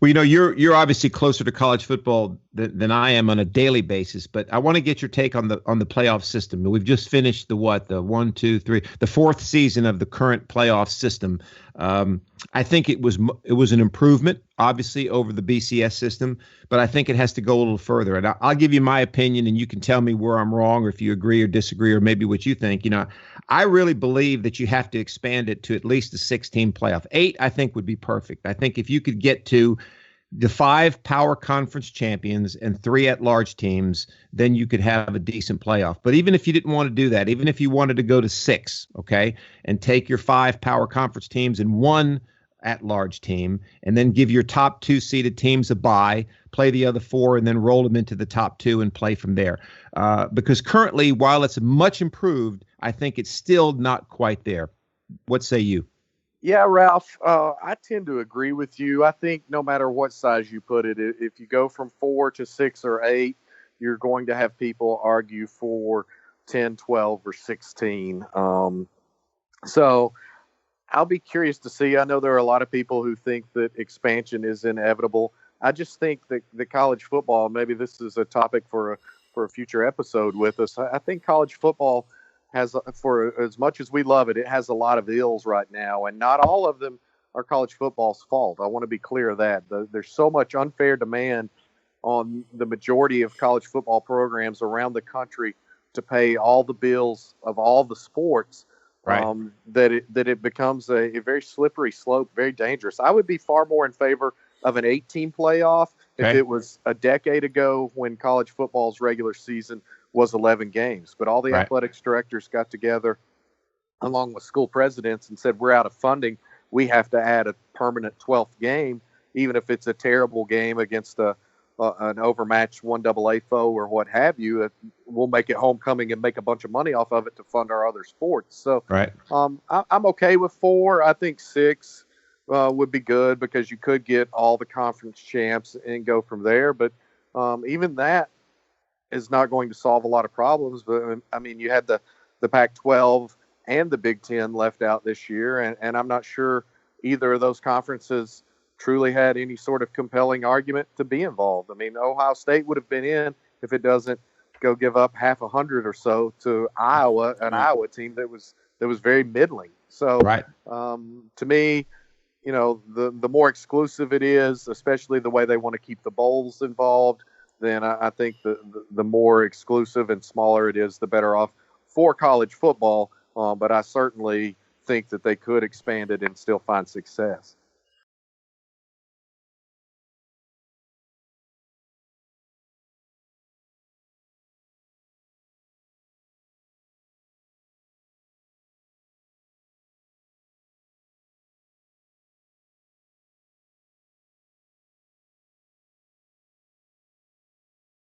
Well, you're obviously closer to college football than I am on a daily basis, but I want to get your take on the playoff system. We've just finished the fourth season of the current playoff system. I think it was an improvement, obviously, over the BCS system, but I think it has to go a little further. And I'll give you my opinion, and you can tell me where I'm wrong, or if you agree or disagree, or maybe what you think. I really believe that you have to expand it to at least a 6-team playoff. 8, I think, would be perfect. I think if you could get to the 5 power conference champions and 3 at-large teams, then you could have a decent playoff. But even if you didn't want to do that, even if you wanted to go to 6, okay, and take your 5 power conference teams and 1 at-large team, and then give your top 2 seeded teams a bye, play the other 4, and then roll them into the top 2 and play from there. Because currently, while it's much improved, I think it's still not quite there. What say you? Yeah, Ralph, I tend to agree with you. I think no matter what size you put it, if you go from 4 to 6 or 8, you're going to have people argue for 10, 12, or 16. So I'll be curious to see. I know there are a lot of people who think that expansion is inevitable. I just think that the college football, maybe this is a topic for a future episode with us. I think college football has, for as much as we love it, it has a lot of ills right now, and not all of them are college football's fault. I want to be clear of that. There's so much unfair demand on the majority of college football programs around the country to pay all the bills of all the sports, right, that it becomes a very slippery slope, very dangerous. I would be far more in favor of an 8-team playoff if it was a decade ago when college football's regular season was 11 games. But all the athletics directors got together along with school presidents and said, we're out of funding. We have to add a permanent 12th game, even if it's a terrible game against an overmatched 1AA foe or what have you. We'll make it homecoming and make a bunch of money off of it to fund our other sports. So I'm okay with 4. I think 6 would be good because you could get all the conference champs and go from there. But even that is not going to solve a lot of problems. But I mean, you had the Pac-12 and the Big Ten left out this year, and I'm not sure either of those conferences truly had any sort of compelling argument to be involved. I mean, Ohio State would have been in if it doesn't go give up half 100 or so to Iowa, an Iowa team that was very middling. So to me, the more exclusive it is, especially the way they want to keep the bowls involved, then I think the more exclusive and smaller it is, the better off for college football. But I certainly think that they could expand it and still find success.